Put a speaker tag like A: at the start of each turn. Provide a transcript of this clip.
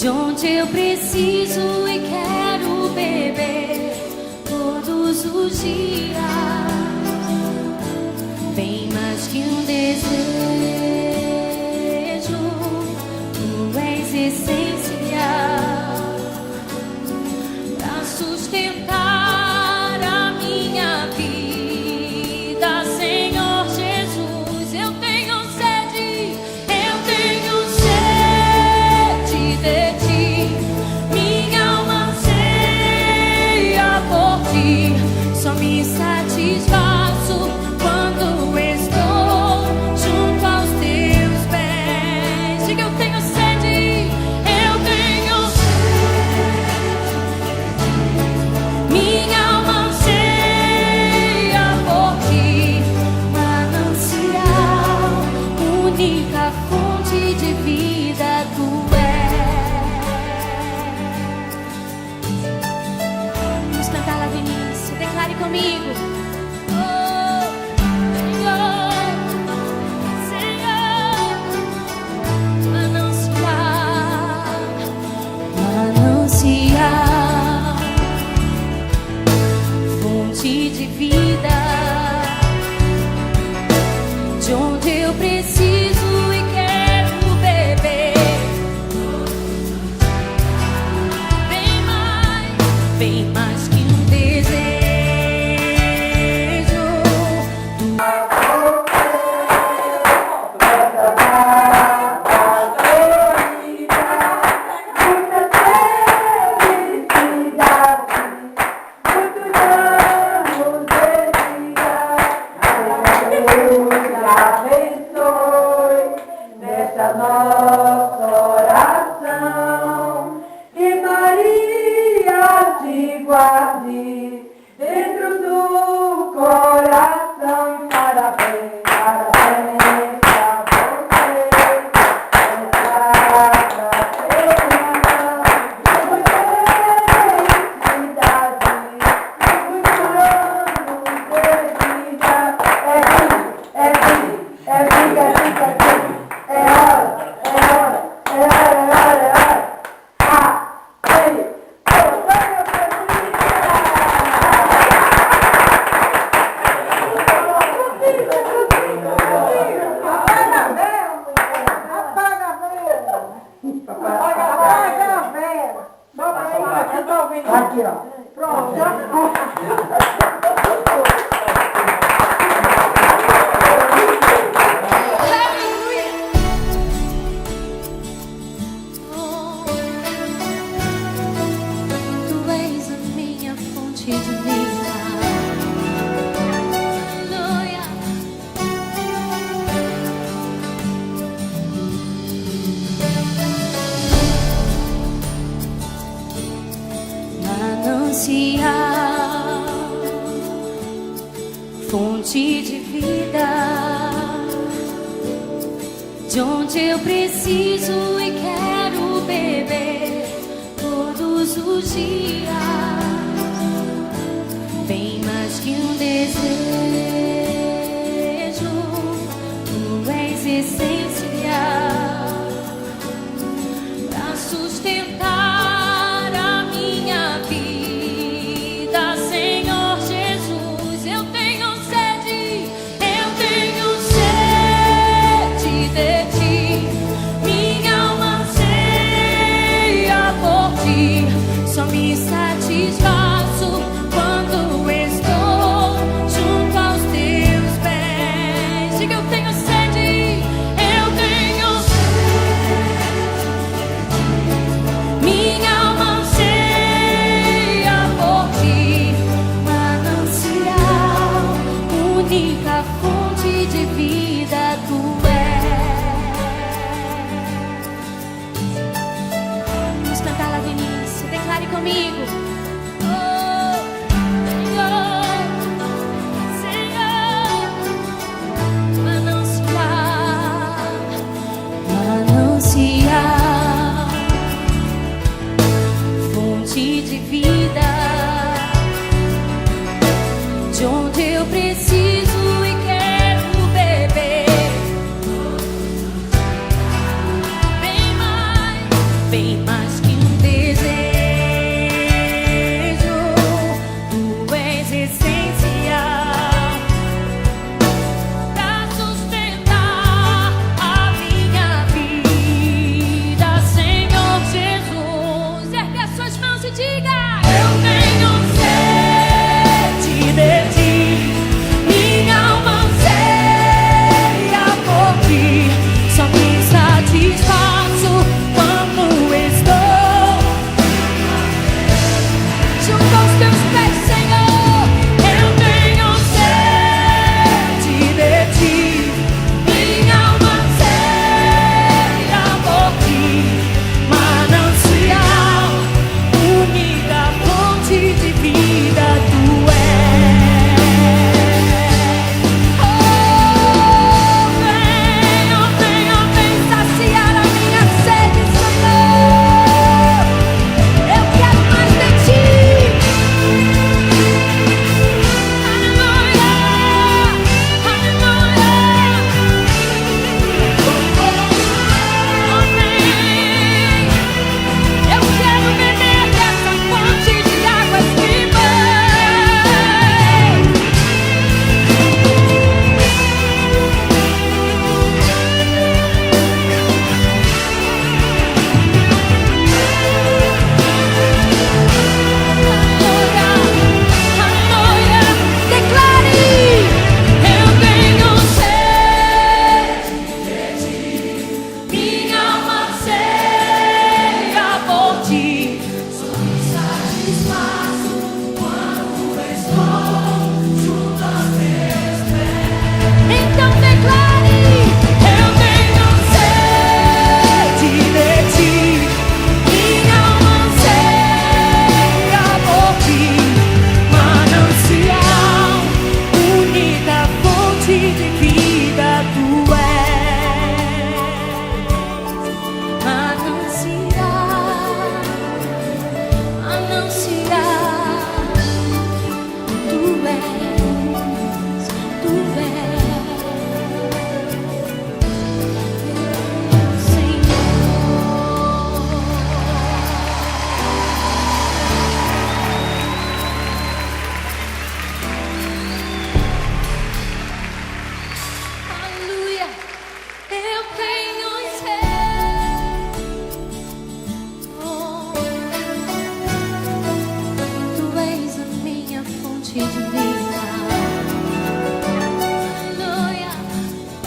A: de onde eu preciso e quero beber todos os dias. Bem mais que um desejo, tu és essencial para sustentar a minha vida, Senhor Jesus. Eu tenho sede de ti, minha alma anseia por ti, só me satisfaço quando estou junto aos teus pés. Diga, eu tenho sede, minha alma anseia por ti, manancial, única fonte de vida tu és. Vamos cantar lá do início, declare comigo. Fonte de vida, de onde eu preciso e quero beber. Bem mais que um desejo.
B: Aqui, ó. Pronto, já.
A: Tu és a minha fonte de vida. Aleluia. Manancial, fonte de vida, de onde eu preciso e quero beber todos os dias. Bem mais que um desejo, tu és essencial para sustentar a minha vida, Senhor Jesus. Eu tenho sede de ti, minha alma anseia por ti, só me satisfaço quando estou junto aos teus pés. Diga, eu tenho sede, minha alma anseia por ti, manancial, única fonte de vida tu és. Vamos cantar lá do início, declare comigo. Fonte de vida, de onde eu preciso e quero beber. bem mais que um desejo. Tu és essencial pra sustentar a minha vida, Senhor Jesus. Ergue as suas mãos e diga: eu tenho sede de ti, minha alma anseia por ti. Só me satisfaço quando estou junto aos teus pés, Senhor. Eu tenho sede de ti, minha alma anseia por ti. Manancial, única fonte de vida tu és. Oh, vem saciar a minha sede, Senhor. Eu quero mais de ti. Aleluia, aleluia. Amém. Eu quero beber dessa fonte de águas vivas. Aleluia, aleluia. Declare: eu tenho sede de ti, minha alma anseia por ti. Só me satisfaço quando estou junto aos teus pés. Então declare: eu tenho sede de ti, minha alma anseia por ti. Manancial, única fonte de vida tu és. Manancial, manancial, tu és, Senhor. Aleluia, eu tenho sede. Oh, tu és a minha fonte de vida.